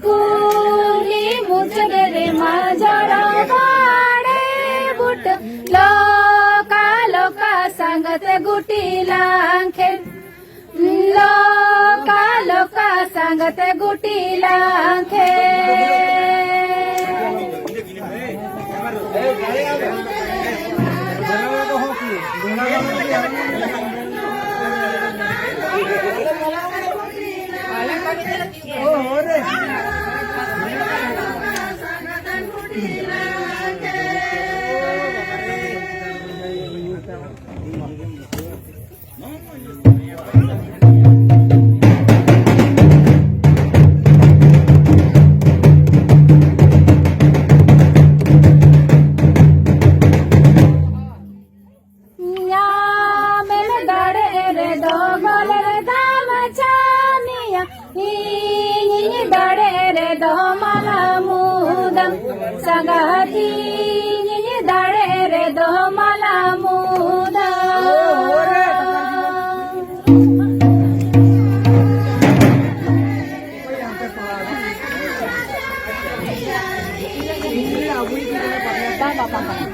कुली मुचगे रे माझ्या वाडे बुट लोका लोका सांगते गुटीला खेळ लोका लोका सांगते गुटीला संगाती दाडे रे दो मला मुदा बाबा